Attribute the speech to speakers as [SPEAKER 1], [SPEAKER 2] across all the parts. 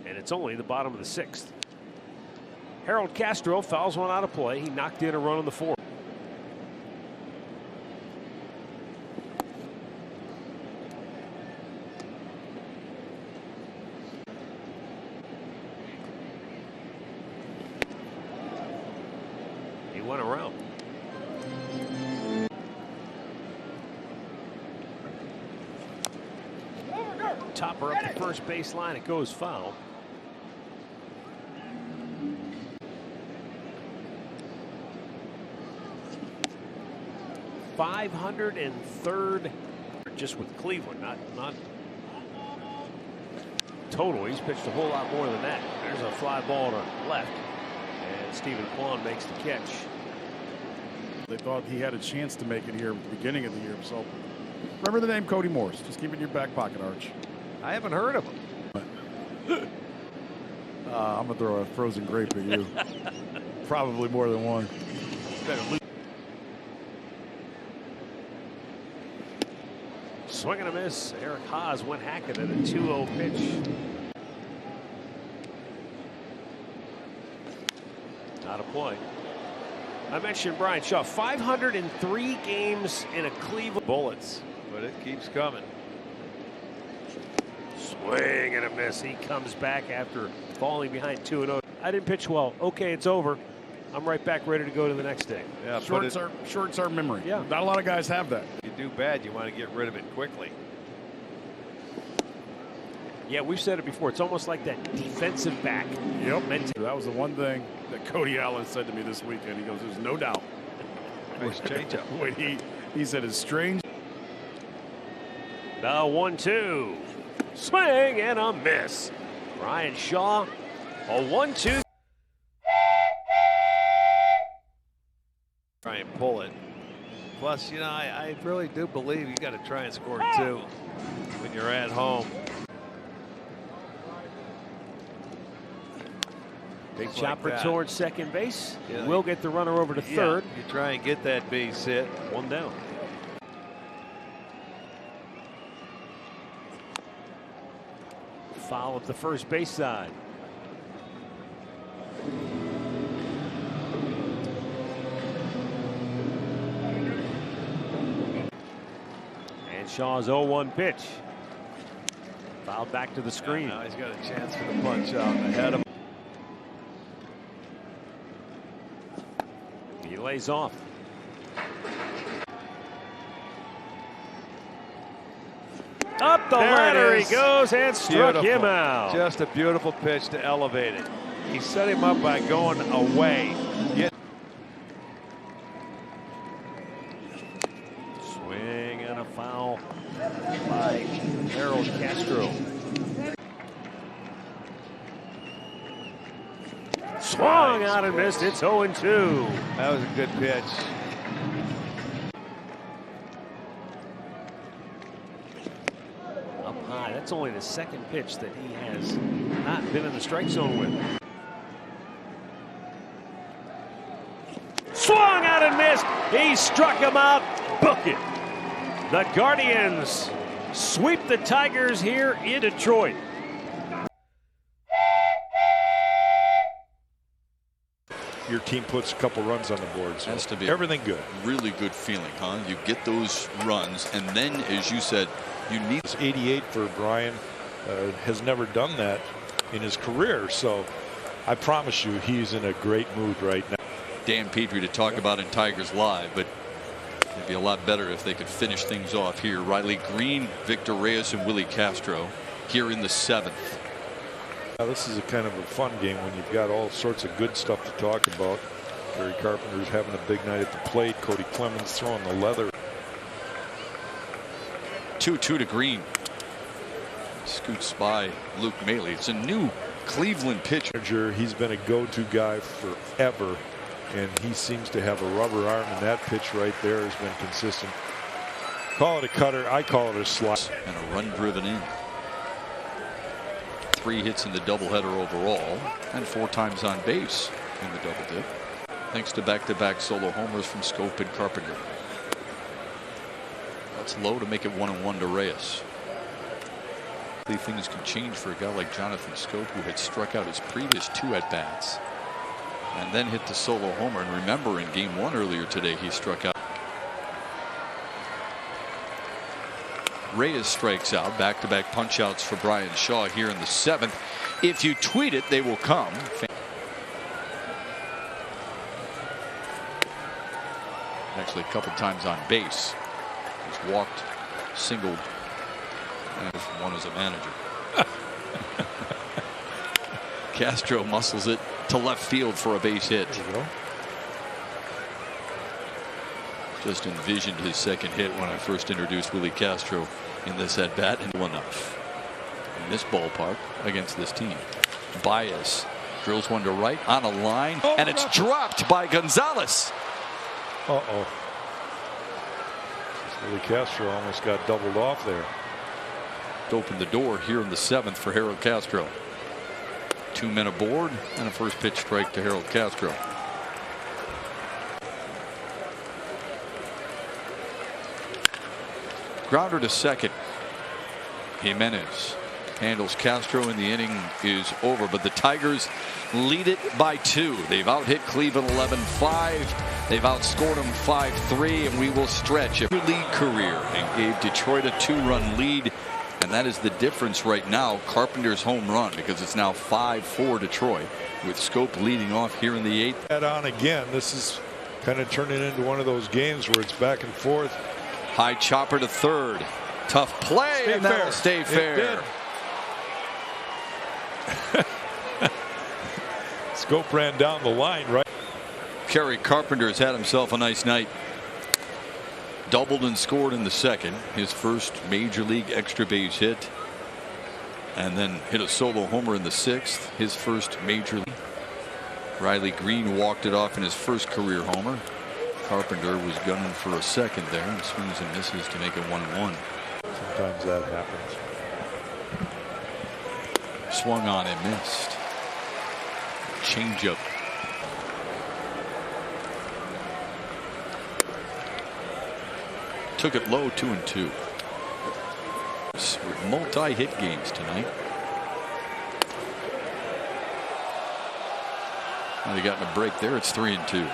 [SPEAKER 1] And it's only the bottom of the 6th. Harold Castro fouls one out of play. He knocked in a run on the 4th. He went around. Topper up the first baseline. It goes foul. .503 just with Cleveland, not total. He's pitched a whole lot more than that. There's a fly ball to left, and Stephen Kwan makes the catch.
[SPEAKER 2] They thought he had a chance to make it here at the beginning of the year. So remember the name Cody Morse. Just keep it in your back pocket, Arch.
[SPEAKER 1] I haven't heard of him.
[SPEAKER 2] I'm gonna throw a frozen grape at you. Probably more than one.
[SPEAKER 1] Swing and a miss. Eric Haas went hacking at a 2-0 pitch. Not a play. I mentioned Bryan Shaw. 503 games in a Cleveland.
[SPEAKER 3] Bullets, but it keeps coming.
[SPEAKER 1] Swing and a miss. He comes back after falling behind 2-0. I didn't pitch well. Okay, it's over. I'm right back ready to go to the next day.
[SPEAKER 3] Yeah,
[SPEAKER 2] short-term memory.
[SPEAKER 1] Yeah.
[SPEAKER 2] Not a lot of guys have that.
[SPEAKER 3] You do bad, you want to get rid of it quickly.
[SPEAKER 1] Yeah, we've said it before. It's almost like that defensive back.
[SPEAKER 2] Yep. That was the one thing that Cody Allen said to me this weekend. He goes, "There's no doubt."
[SPEAKER 3] Nice changeup.
[SPEAKER 2] What he said is strange.
[SPEAKER 1] The 1-2. Swing and a miss. Bryan Shaw, a 1-2.
[SPEAKER 3] Try and pull it. Plus, you know, I really do believe you got to try and score 2 when you're at home.
[SPEAKER 1] Big chopper
[SPEAKER 3] like
[SPEAKER 1] towards second base.
[SPEAKER 3] Yeah,
[SPEAKER 1] We'll get the runner over to third.
[SPEAKER 3] You try and get that base hit.
[SPEAKER 1] 1 down. Foul up the first base side. And Shaw's 0-1 pitch. Fouled back to the screen.
[SPEAKER 3] Now he's got a chance for the punch out ahead of him.
[SPEAKER 1] He lays off. Up the ladder he goes and struck him out.
[SPEAKER 3] Just a beautiful pitch to elevate it. He set him up by going away.
[SPEAKER 1] Swing and a foul by Harold Castro. Swung out and missed. It's 0-2.
[SPEAKER 3] That was a good pitch.
[SPEAKER 1] Up high. That's only the second pitch that he has not been in the strike zone with. Swung out and missed. He struck him out. Book it. The Guardians sweep the Tigers here in Detroit.
[SPEAKER 4] Your team puts a couple runs on the board. So
[SPEAKER 5] has to be
[SPEAKER 4] everything good.
[SPEAKER 5] Really good feeling, huh? You get those runs, and then, as you said, you need.
[SPEAKER 4] 88 for Bryan. Has never done that in his career. So I promise you, he's in a great mood right now.
[SPEAKER 5] Dan Petrie to talk about in Tigers Live, but it'd be a lot better if they could finish things off here. Riley Green, Victor Reyes, and Willie Castro here in the 7th.
[SPEAKER 4] Now, this is a kind of a fun game when you've got all sorts of good stuff to talk about. Gary Carpenter's having a big night at the plate. Cody Clemens throwing the leather.
[SPEAKER 5] 2-2 to Green. Scoots by Luke Maile. It's a new Cleveland pitcher.
[SPEAKER 4] He's been a go-to guy forever, and he seems to have a rubber arm, and that pitch right there has been consistent. Call it a cutter. I call it a slide.
[SPEAKER 5] And a run driven in. 3 hits in the doubleheader overall, and 4 times on base in the double dip, thanks to back-to-back solo homers from Scope and Carpenter. That's low to make it 1-1 to Reyes. Things can change for a guy like Jonathan Schoop, who had struck out his previous 2 at-bats and then hit the solo homer. And remember, in game 1 earlier today, he struck out. Reyes strikes out. Back-to-back punch-outs for Bryan Shaw here in the 7th. If you tweet it, they will come. Actually, a couple times on base. He's walked, singled, and one as a manager. Castro muscles it to left field for a base hit.
[SPEAKER 4] There you go.
[SPEAKER 5] Just envisioned his second hit when I first introduced Willie Castro in this at bat, and enough in this ballpark against this team. Baez drills one to right on a line, and it's dropped by Gonzalez.
[SPEAKER 4] Uh-oh. Willie Castro almost got doubled off there.
[SPEAKER 5] Opened the door here in the 7th for Harold Castro. 2 men aboard and a first pitch strike to Harold Castro. Grounder to second. Jimenez handles Castro, and the inning is over. But the Tigers lead it by 2. They've out-hit Cleveland 11-5. They've outscored them 5-3, and we will stretch a lead career and gave Detroit a 2-run lead. And that is the difference right now. Carpenter's home run, because it's now 5-4 Detroit, with Schoop leading off here in the 8th.
[SPEAKER 4] Head on again. This is kind of turning into one of those games where it's back and forth.
[SPEAKER 5] High chopper to third. Tough play, and that'll stay fair.
[SPEAKER 4] Schoop ran down the line, right?
[SPEAKER 5] Kerry Carpenter's had himself a nice night. Doubled and scored in the 2nd, his first major league extra base hit, and then hit a solo homer in the 6th, his first major league. Riley Green walked it off in his first career homer. Carpenter was gunning for a second there and swings and misses to make it 1-1.
[SPEAKER 4] Sometimes that happens.
[SPEAKER 5] Swung on and missed. Changeup. Took it low, 2-2. Multi-hit games tonight. Well, they got in a break there. It's 3-2.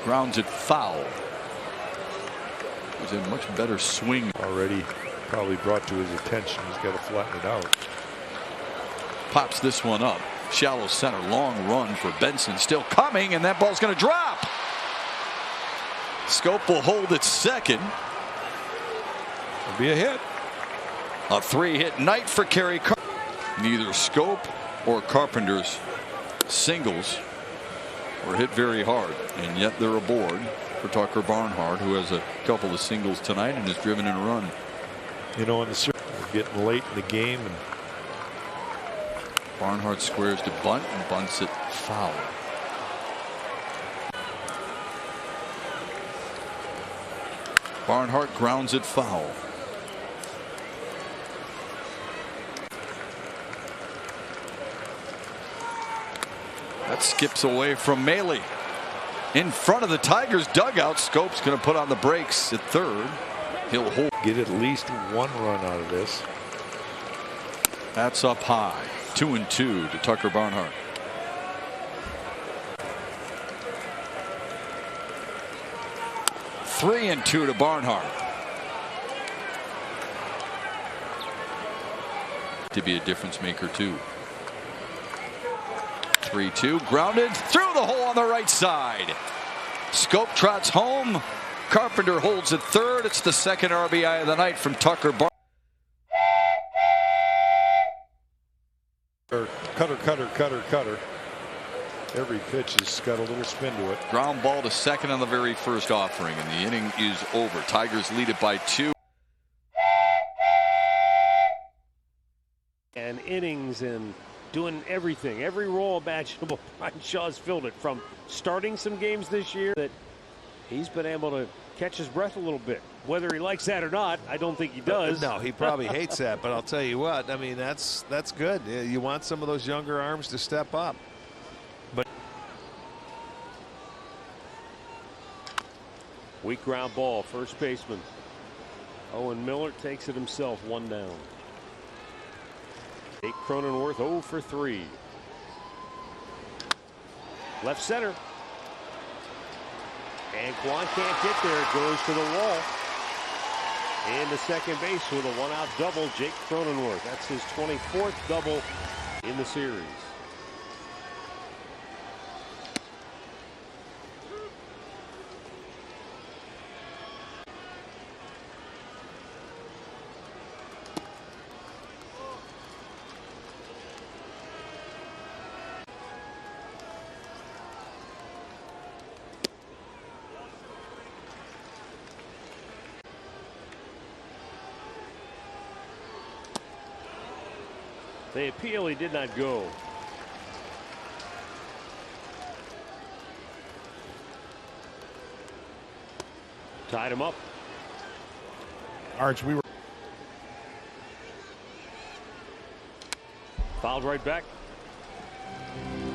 [SPEAKER 5] Grounds it foul. It was a much better swing.
[SPEAKER 4] Already probably brought to his attention. He's got to flatten it out.
[SPEAKER 5] Pops this one up. Shallow center, long run for Benson, still coming, and that ball's going to drop. Schoop will hold at second.
[SPEAKER 4] It'll be a hit.
[SPEAKER 5] A 3-hit night for Kerry Carpenter. Neither Schoop or Carpenter's singles were hit very hard, and yet they're aboard for Tucker Barnhart, who has a couple of singles tonight and has driven in a run.
[SPEAKER 4] You know, in the we're getting late in the game, and
[SPEAKER 5] Barnhart squares to bunt and bunts it foul. Barnhart grounds it foul. That skips away from Maley. In front of the Tigers dugout, Schoop's going to put on the brakes at third. He'll hold.
[SPEAKER 4] get at least 1 run out of this.
[SPEAKER 5] That's up high. 2-2 to Tucker Barnhart. 3-2 to Barnhart. To be a difference maker too. 3-2 grounded through the hole on the right side. Schoop trots home. Carpenter holds at third. It's the 2nd RBI of the night from Tucker Barnhart.
[SPEAKER 4] Cutter. Every pitch has got a little spin to it.
[SPEAKER 5] Ground ball to second on the very first offering, and the inning is over. Tigers lead it by 2.
[SPEAKER 1] And innings and doing everything, every role imaginable. Bryan Shaw's filled it, from starting some games this year that he's been able to catch his breath a little bit. Whether he likes that or not, I don't think he does.
[SPEAKER 3] No, he probably hates that, but I'll tell you what, I mean, that's good. You want some of those younger arms to step up. But
[SPEAKER 1] Weak ground ball, first baseman. Owen Miller takes it himself, 1 down. Jake Cronenworth 0 for 3. Left center. And Kwan can't get there. It goes to the wall. And the second base with a 1-out double, Jake Cronenworth. That's his 24th double in the series. They appeal, he did not go. Tied him up.
[SPEAKER 2] Arch, we were
[SPEAKER 1] Fouled right back.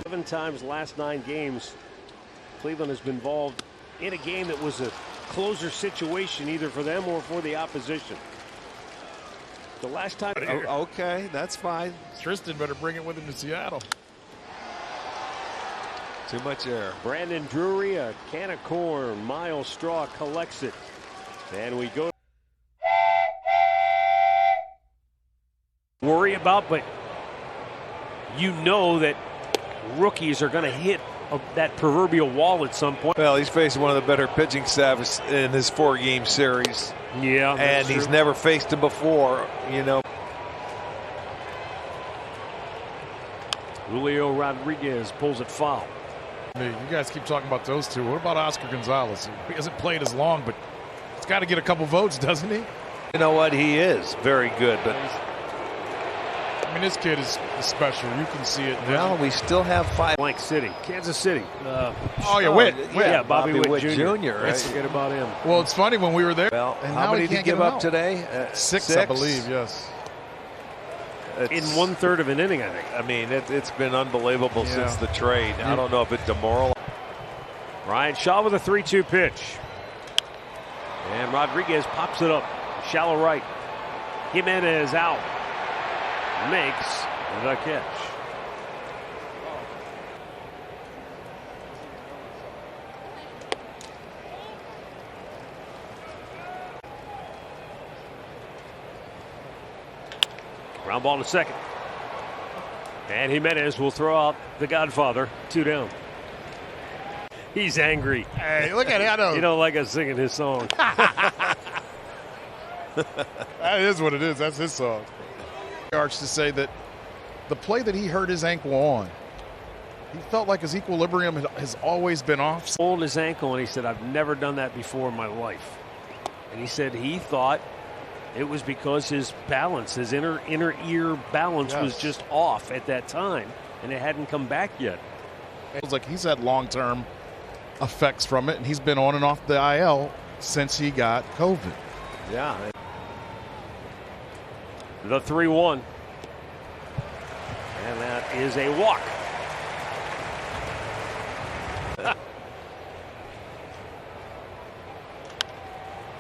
[SPEAKER 1] 7 times last 9 games. Cleveland has been involved in a game that was a closer situation either for them or for the opposition. The last time.
[SPEAKER 3] Okay, that's fine.
[SPEAKER 2] Tristan better bring it with him to Seattle.
[SPEAKER 3] Too much air.
[SPEAKER 1] Brandon Drury, a can of corn. Miles Straw collects it. And we go. Worry about, but you know that rookies are going to hit that proverbial wall at some point.
[SPEAKER 3] Well, he's facing one of the better pitching staffs in this 4-game series.
[SPEAKER 1] Yeah,
[SPEAKER 3] and he's never faced him before, you know.
[SPEAKER 1] Julio Rodriguez pulls it foul.
[SPEAKER 2] You guys keep talking about those two. What about Oscar Gonzalez? He hasn't played as long, but he's got to get a couple votes, doesn't he?
[SPEAKER 3] You know what? He is very good, but
[SPEAKER 2] I mean, this kid is special. You can see it.
[SPEAKER 3] Well, we still have 5.
[SPEAKER 1] Blank City, Kansas City.
[SPEAKER 2] Oh, yeah, Witt.
[SPEAKER 1] Yeah, Bobby Witt Jr.
[SPEAKER 3] Right?
[SPEAKER 1] Forget about him.
[SPEAKER 2] Well, it's funny when we were there.
[SPEAKER 3] Well,
[SPEAKER 2] and
[SPEAKER 3] how
[SPEAKER 2] now
[SPEAKER 3] many
[SPEAKER 2] he
[SPEAKER 3] did he
[SPEAKER 2] can't
[SPEAKER 3] give
[SPEAKER 2] get
[SPEAKER 3] up
[SPEAKER 2] out.
[SPEAKER 3] today?
[SPEAKER 2] 6, I believe, yes.
[SPEAKER 1] In 1/3 of an inning, I think.
[SPEAKER 3] I mean, it's been unbelievable since the trade. I don't know if it demoralized.
[SPEAKER 1] Bryan Shaw with a 3-2 pitch. And Rodriguez pops it up. Shallow right. Jimenez out. Makes the catch. Ground ball to second. And Jimenez will throw out the Godfather. 2 down. He's angry.
[SPEAKER 2] Hey, look at it. I know.
[SPEAKER 1] You don't like us singing his song.
[SPEAKER 2] That is what it is. That's his song. Arch to say that the play that he hurt his ankle on, he felt like his equilibrium has always been off.
[SPEAKER 1] Pulled his ankle, and he said, I've never done that before in my life. And he said he thought it was because his balance, his inner ear balance was just off at that time, and it hadn't come back yet.
[SPEAKER 2] It was like he's had long-term effects from it, and he's been on and off the IL since he got COVID.
[SPEAKER 3] Yeah.
[SPEAKER 1] The 3-1. And that is a walk.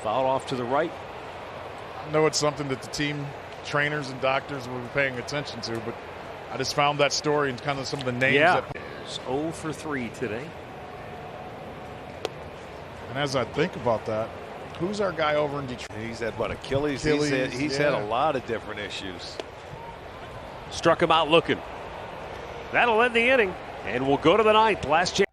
[SPEAKER 1] Foul off to the right.
[SPEAKER 2] I know it's something that the team trainers and doctors will be paying attention to, but I just found that story and kind of some of the names.
[SPEAKER 1] Yeah. It's 0 for 3 today.
[SPEAKER 2] And as I think about that, who's our guy over in Detroit?
[SPEAKER 3] He's had, what, Achilles?
[SPEAKER 2] Achilles,
[SPEAKER 3] He's had a lot of different issues.
[SPEAKER 1] Struck him out looking. That'll end the inning, and we'll go to the ninth. Last chance.